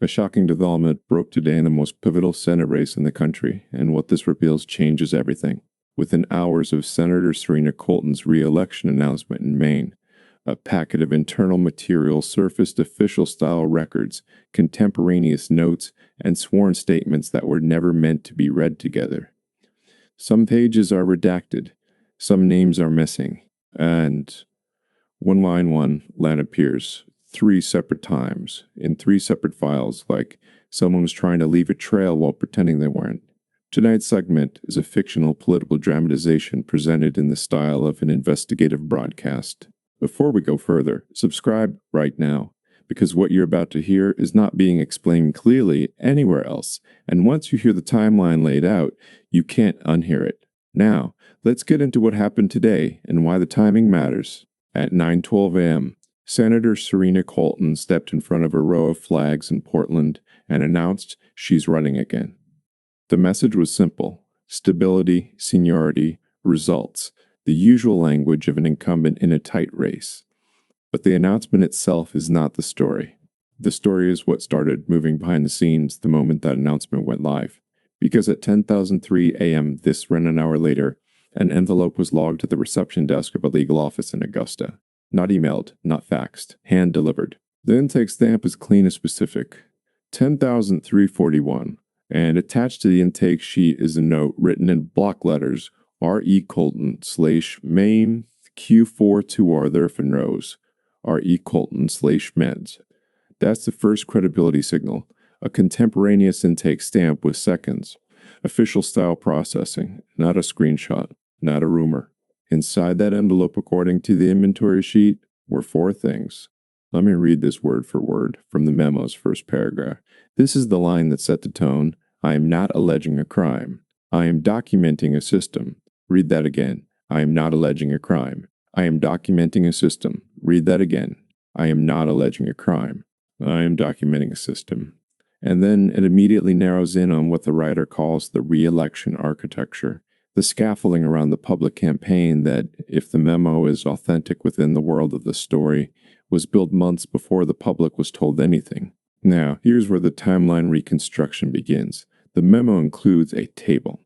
A shocking development broke today in the most pivotal Senate race in the country, and what this reveals changes everything. Within hours of Senator Serena Colton's reelection announcement in Maine, a packet of internal material surfaced official-style records, contemporaneous notes, and sworn statements that were never meant to be read together. Some pages are redacted, some names are missing, and one line appears 3 separate times, in 3 separate files, like someone was trying to leave a trail while pretending they weren't. Tonight's segment is a fictional political dramatization presented in the style of an investigative broadcast. Before we go further, subscribe right now, because what you're about to hear is not being explained clearly anywhere else, and once you hear the timeline laid out, you can't unhear it. Now, let's get into what happened today and why the timing matters. At 9:12 a.m., Senator Serena Colton stepped in front of a row of flags in Portland and announced she's running again. The message was simple: stability, seniority, results, the usual language of an incumbent in a tight race. But the announcement itself is not the story. The story is what started moving behind the scenes the moment that announcement went live. Because at 10:03 a.m., this ran an hour later, an envelope was logged to the reception desk of a legal office in Augusta. Not emailed, not faxed, hand-delivered. The intake stamp is clean and specific. 10,341. And attached to the intake sheet is a note written in block letters, R.E. Colton / Maine Q4 to Arthur and Rose, R.E. Colton / Meds. That's the first credibility signal. A contemporaneous intake stamp with seconds. Official style processing, not a screenshot, not a rumor. Inside that envelope, according to the inventory sheet, were 4 things. Let me read this word for word from the memo's first paragraph. This is the line that set the tone. I am not alleging a crime. I am documenting a system. Read that again. I am not alleging a crime. I am documenting a system. Read that again. I am not alleging a crime. I am documenting a system. And then it immediately narrows in on what the writer calls the reelection architecture, the scaffolding around the public campaign that, if the memo is authentic within the world of the story, was built months before the public was told anything. Now, here's where the timeline reconstruction begins. The memo includes a table.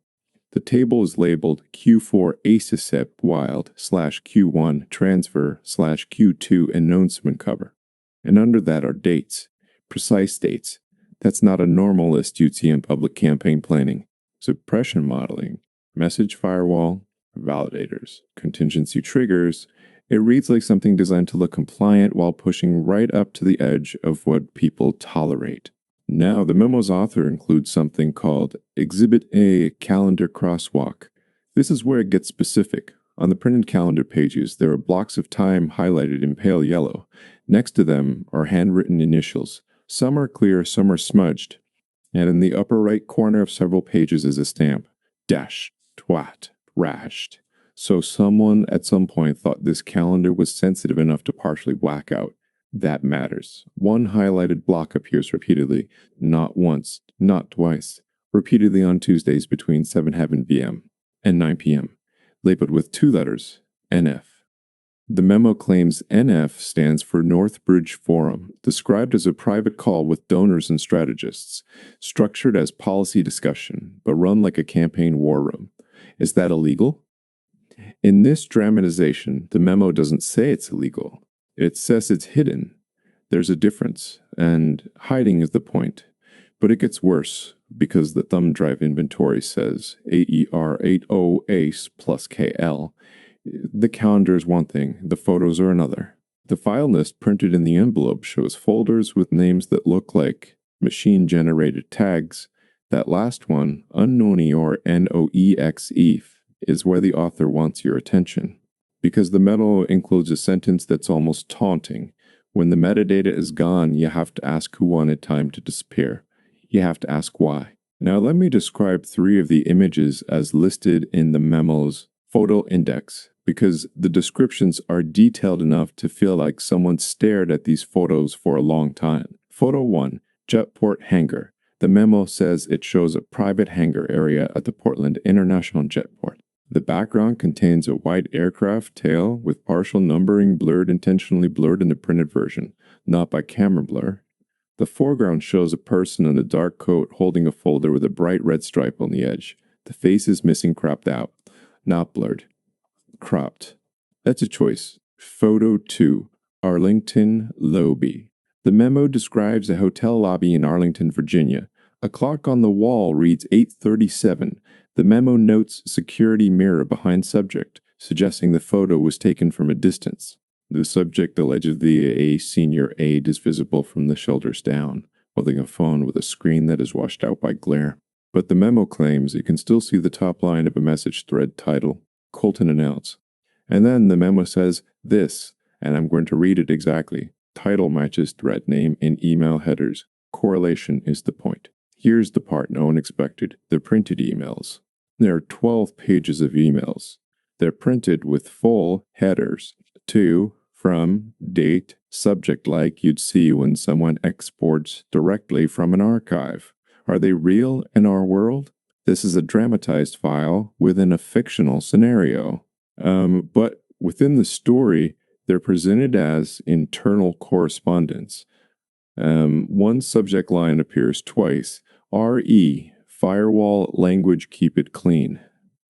The table is labeled Q4 ACESEP Wild /Q1 Transfer /Q2 Announcement Cover. And under that are dates, precise dates. That's not a normal list you'd see in public campaign planning. Suppression modeling, message firewall, validators, contingency triggers. It reads like something designed to look compliant while pushing right up to the edge of what people tolerate. Now, the memo's author includes something called Exhibit A Calendar Crosswalk. This is where it gets specific. On the printed calendar pages, there are blocks of time highlighted in pale yellow. Next to them are handwritten initials. Some are clear, some are smudged. And in the upper right corner of several pages is a stamp. Dash, twat, rashed. So someone at some point thought this calendar was sensitive enough to partially black out. That matters. One highlighted block appears repeatedly, not once, not twice, repeatedly on Tuesdays between 7 p.m. and 9 p.m., labeled with 2 letters, NF. The memo claims NF stands for Northbridge Forum, described as a private call with donors and strategists, structured as policy discussion, but run like a campaign war room. Is that illegal? In this dramatization, the memo doesn't say it's illegal. It says it's hidden. There's a difference, and hiding is the point. But it gets worse, because the thumb drive inventory says AER80 ACE plus KL. The calendar is one thing, the photos are another. The file list printed in the envelope shows folders with names that look like machine-generated tags. That last one, unknown or NOEXE, is where the author wants your attention. Because the memo includes a sentence that's almost taunting. When the metadata is gone, you have to ask who wanted time to disappear. You have to ask why. Now let me describe 3 of the images as listed in the memo's photo index, because the descriptions are detailed enough to feel like someone stared at these photos for a long time. Photo 1, Jetport Hangar. The memo says it shows a private hangar area at the Portland International Jetport. The background contains a white aircraft tail with partial numbering intentionally blurred in the printed version, not by camera blur. The foreground shows a person in a dark coat holding a folder with a bright red stripe on the edge. The face is missing, cropped out, not blurred. Cropped. That's a choice. Photo 2. Arlington Lobby. The memo describes a hotel lobby in Arlington, Virginia. A clock on the wall reads 8:37. The memo notes security mirror behind subject, suggesting the photo was taken from a distance. The subject, allegedly a senior aide, is visible from the shoulders down, holding a phone with a screen that is washed out by glare. But the memo claims you can still see the top line of a message thread title, Colton Announce. And then the memo says this, and I'm going to read it exactly. Title matches thread name in email headers. Correlation is the point. Here's the part no one expected, the printed emails. There are 12 pages of emails. They're printed with full headers. To, from, date, subject like you'd see when someone exports directly from an archive. Are they real in our world? This is a dramatized file within a fictional scenario. But within the story, they're presented as internal correspondence. One subject line appears twice. RE, firewall language, keep it clean.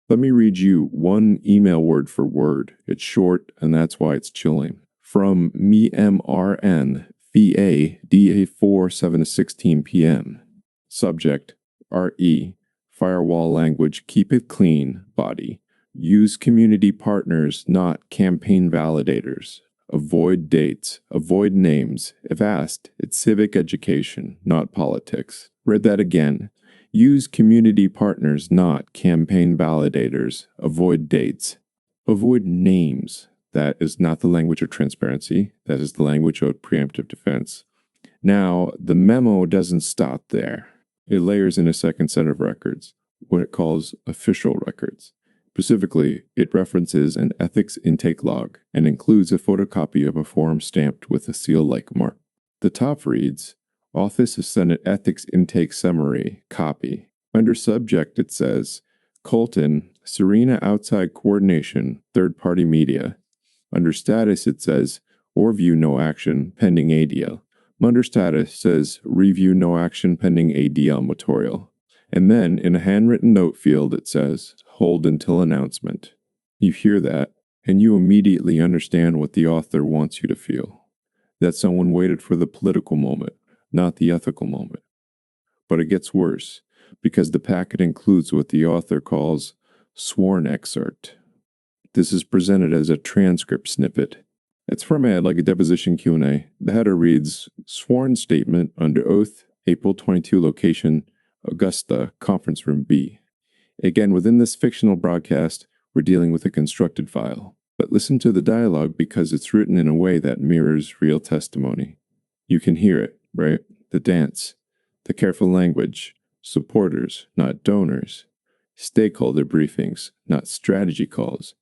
Let me read you one email word for word. It's short, and that's why it's chilling. From MRN, VA, DA4, 7-16 p.m. Subject, RE, firewall language, keep it clean, body. Use community partners, not campaign validators. Avoid dates. Avoid names. If asked, it's civic education, not politics. Read that again. Use community partners, not campaign validators. Avoid dates. Avoid names. That is not the language of transparency. That is the language of preemptive defense. Now, the memo doesn't stop there. It layers in a second set of records, what it calls official records. Specifically, it references an ethics intake log and includes a photocopy of a form stamped with a seal-like mark. The top reads, Office of Senate Ethics Intake Summary, copy. Under subject, it says, Colton, Serena Outside Coordination, Third-Party Media. Under status, it says, or view no action, pending ADL. Under status says, review no action, pending ADL material. And then, in a handwritten note field, it says, hold until announcement. You hear that, and you immediately understand what the author wants you to feel. That someone waited for the political moment, not the ethical moment. But it gets worse, because the packet includes what the author calls sworn excerpt. This is presented as a transcript snippet. It's from a deposition Q&A. The header reads, sworn statement under oath, April 22 location, Augusta, Conference Room B. Again, within this fictional broadcast, we're dealing with a constructed file. But listen to the dialogue because it's written in a way that mirrors real testimony. You can hear it, right? The dance, the careful language, supporters, not donors, stakeholder briefings, not strategy calls.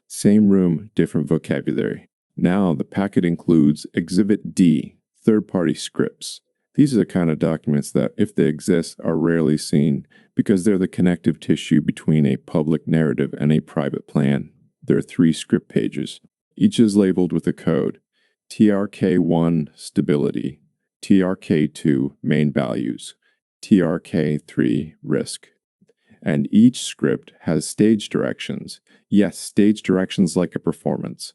Same room, different vocabulary. Now the packet includes Exhibit D, third-party scripts. These are the kind of documents that, if they exist, are rarely seen because they're the connective tissue between a public narrative and a private plan. There are 3 script pages. Each is labeled with a code. TRK1, stability. TRK2, main values. TRK3, risk. And each script has stage directions. Yes, stage directions like a performance.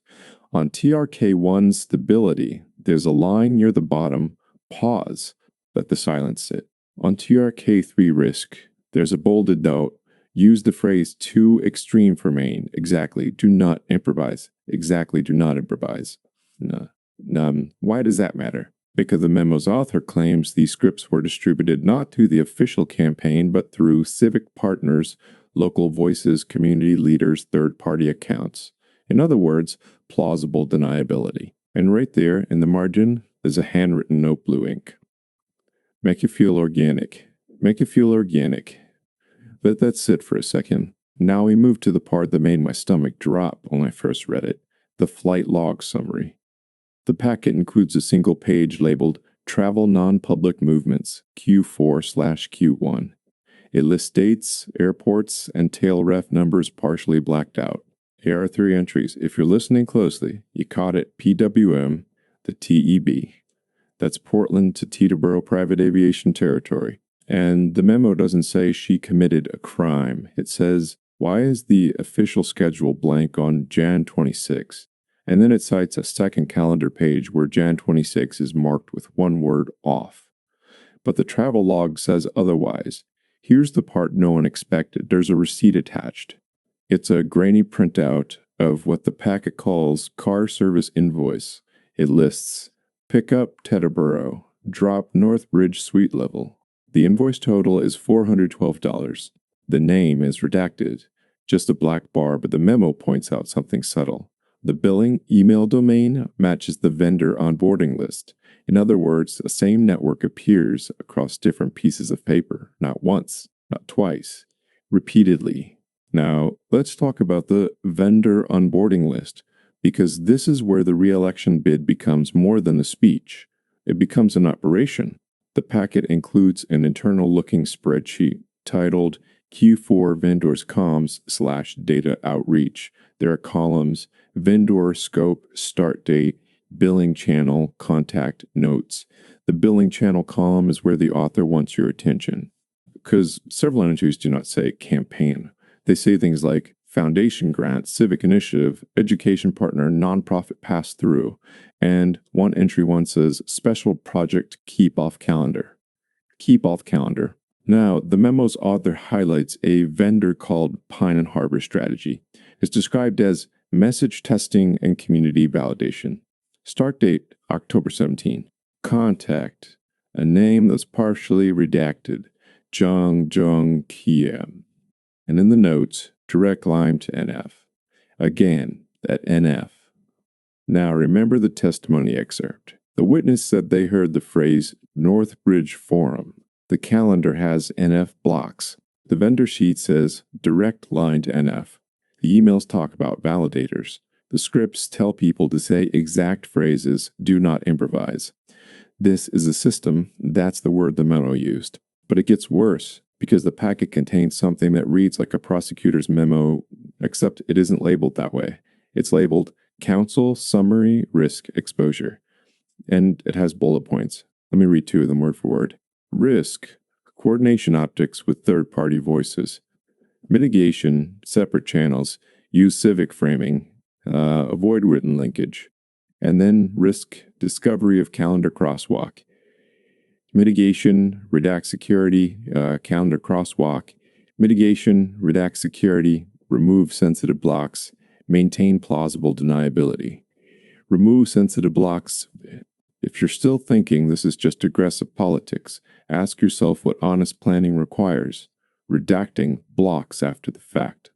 On TRK1, stability, there's a line near the bottom, pause, let the silence sit. On TRK3 risk, there's a bolded note, use the phrase too extreme for Maine. Exactly, do not improvise. Exactly, do not improvise. Why does that matter? Because the memo's author claims these scripts were distributed not to the official campaign, but through civic partners, local voices, community leaders, third-party accounts. In other words, plausible deniability. And right there in the margin, there's a handwritten note, blue ink. Make you feel organic. Make you feel organic. Let that sit for a second. Now we move to the part that made my stomach drop when I first read it, the flight log summary. The packet includes a single page labeled Travel Non-Public Movements, Q4/Q1. It lists dates, airports, and tail ref numbers partially blacked out. Here are 3 entries. If you're listening closely, you caught it PWM, the TEB. That's Portland to Teterboro private aviation territory. And the memo doesn't say she committed a crime. It says, why is the official schedule blank on Jan 26? And then it cites a second calendar page where Jan 26 is marked with one word off. But the travel log says otherwise. Here's the part no one expected. There's a receipt attached. It's a grainy printout of what the packet calls car service invoice. It lists pickup Teterboro, drop Northbridge suite level. The invoice total is $412. The name is redacted, just a black bar, but the memo points out something subtle. The billing email domain matches the vendor onboarding list. In other words, the same network appears across different pieces of paper, not once, not twice, repeatedly. Now, let's talk about the vendor onboarding list, because this is where the reelection bid becomes more than a speech. It becomes an operation. The packet includes an internal-looking spreadsheet titled Q4 Vendors Comms/Data Outreach. There are columns, vendor scope, start date, billing channel, contact, notes. The billing channel column is where the author wants your attention, because several entries do not say campaign. They say things like foundation grant, civic initiative, education partner, nonprofit pass-through, and one entry one says special project keep off calendar. Keep off calendar. Now, the memo's author highlights a vendor called Pine and Harbor Strategy. It's described as message testing and community validation. Start date, October 17. Contact, a name that's partially redacted, Jung Kiem. And in the notes, direct line to NF. Again, that NF. Now remember the testimony excerpt. The witness said they heard the phrase Northbridge Forum. The calendar has NF blocks. The vendor sheet says direct line to NF. The emails talk about validators. The scripts tell people to say exact phrases, do not improvise. This is a system, that's the word the memo used. But it gets worse, because the packet contains something that reads like a prosecutor's memo, except it isn't labeled that way. It's labeled Counsel Summary Risk Exposure. And it has bullet points. Let me read two of them word for word. Risk, coordination optics with third-party voices. Mitigation, separate channels. Use civic framing. Avoid written linkage. And then risk, discovery of calendar crosswalk. Mitigation, redact security, calendar crosswalk. Mitigation, redact security, remove sensitive blocks, maintain plausible deniability. Remove sensitive blocks. If you're still thinking this is just aggressive politics, ask yourself what honest planning requires. Redacting blocks after the fact.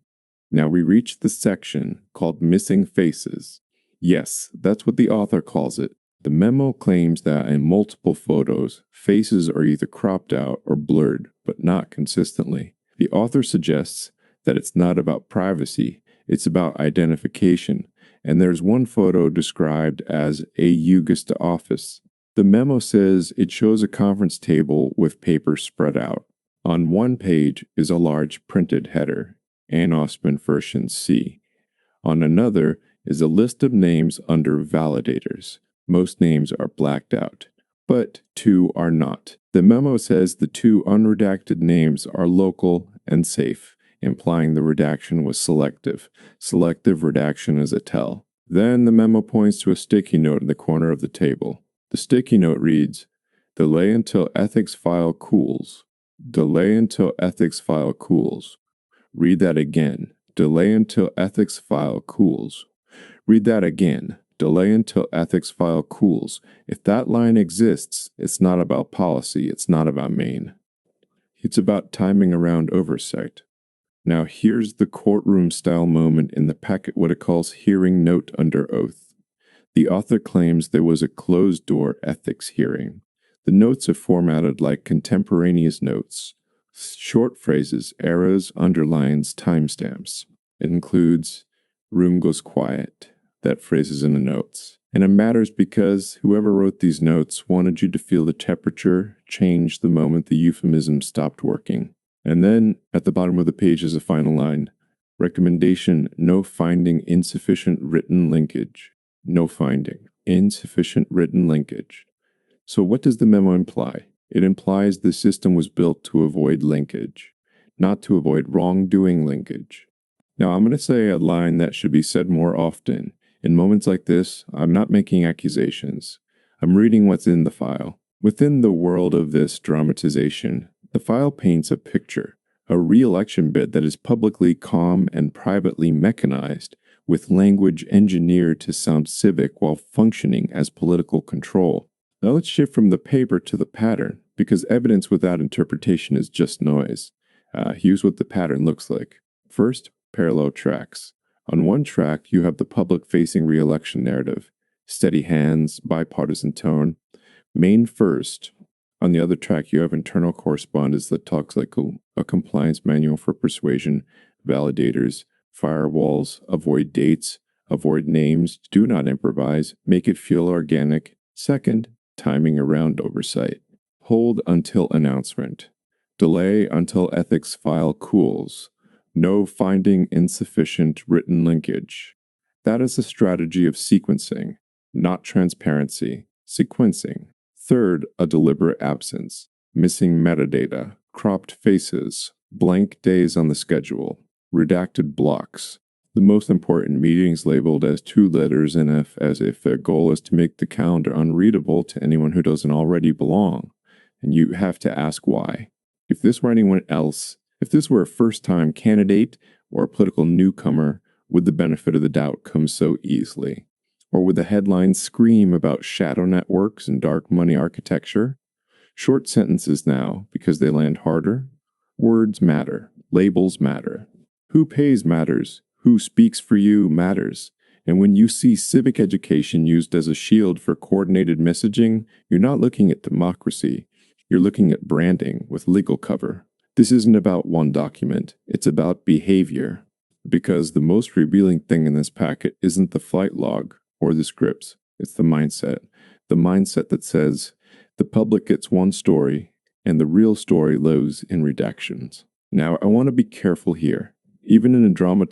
Now we reach the section called Missing Faces. Yes, that's what the author calls it. The memo claims that in multiple photos, faces are either cropped out or blurred, but not consistently. The author suggests that it's not about privacy, it's about identification, and there's one photo described as a Augusta office. The memo says it shows a conference table with paper spread out. On one page is a large printed header, Ann Osman version C. On another is a list of names under validators. Most names are blacked out, but two are not. The memo says the two unredacted names are local and safe, implying the redaction was selective. Selective redaction is a tell. Then the memo points to a sticky note in the corner of the table. The sticky note reads, "Delay until ethics file cools. Delay until ethics file cools." Read that again. Delay until ethics file cools. Read that again. Delay until ethics file cools. If that line exists, it's not about policy, it's not about Maine. It's about timing around oversight. Now here's the courtroom-style moment in the packet, what it calls hearing note under oath. The author claims there was a closed-door ethics hearing. The notes are formatted like contemporaneous notes. Short phrases, arrows, underlines, timestamps. It includes, room goes quiet. That phrase is in the notes. And it matters because whoever wrote these notes wanted you to feel the temperature change the moment the euphemism stopped working. And then, at the bottom of the page is a final line. Recommendation, no finding insufficient written linkage. No finding. Insufficient written linkage. So what does the memo imply? It implies the system was built to avoid linkage, not to avoid wrongdoing linkage. Now, I'm going to say a line that should be said more often. In moments like this, I'm not making accusations. I'm reading what's in the file. Within the world of this dramatization, the file paints a picture, a re-election bid that is publicly calm and privately mechanized, with language engineered to sound civic while functioning as political control. Now let's shift from the paper to the pattern, because evidence without interpretation is just noise. Here's what the pattern looks like. First, parallel tracks. On one track, you have the public-facing re-election narrative, steady hands, bipartisan tone. Maine first. On the other track, you have internal correspondence that talks like a compliance manual for persuasion, validators, firewalls, avoid dates, avoid names, do not improvise, make it feel organic. Second, timing around oversight. Hold until announcement. Delay until ethics file cools. No finding insufficient written linkage. That is a strategy of sequencing, not transparency. Sequencing. Third, a deliberate absence. Missing metadata, cropped faces, blank days on the schedule, redacted blocks. The most important meetings labeled as 2 letters NF as if their goal is to make the calendar unreadable to anyone who doesn't already belong. And you have to ask why. If this were anyone else, if this were a first-time candidate or a political newcomer, would the benefit of the doubt come so easily? Or would the headlines scream about shadow networks and dark money architecture? Short sentences now, because they land harder. Words matter. Labels matter. Who pays matters. Who speaks for you matters. And when you see civic education used as a shield for coordinated messaging, you're not looking at democracy. You're looking at branding with legal cover. This isn't about one document. It's about behavior. Because the most revealing thing in this packet isn't the flight log or the scripts. It's the mindset. The mindset that says the public gets one story and the real story lives in redactions. Now, I want to be careful here. Even in a dramatized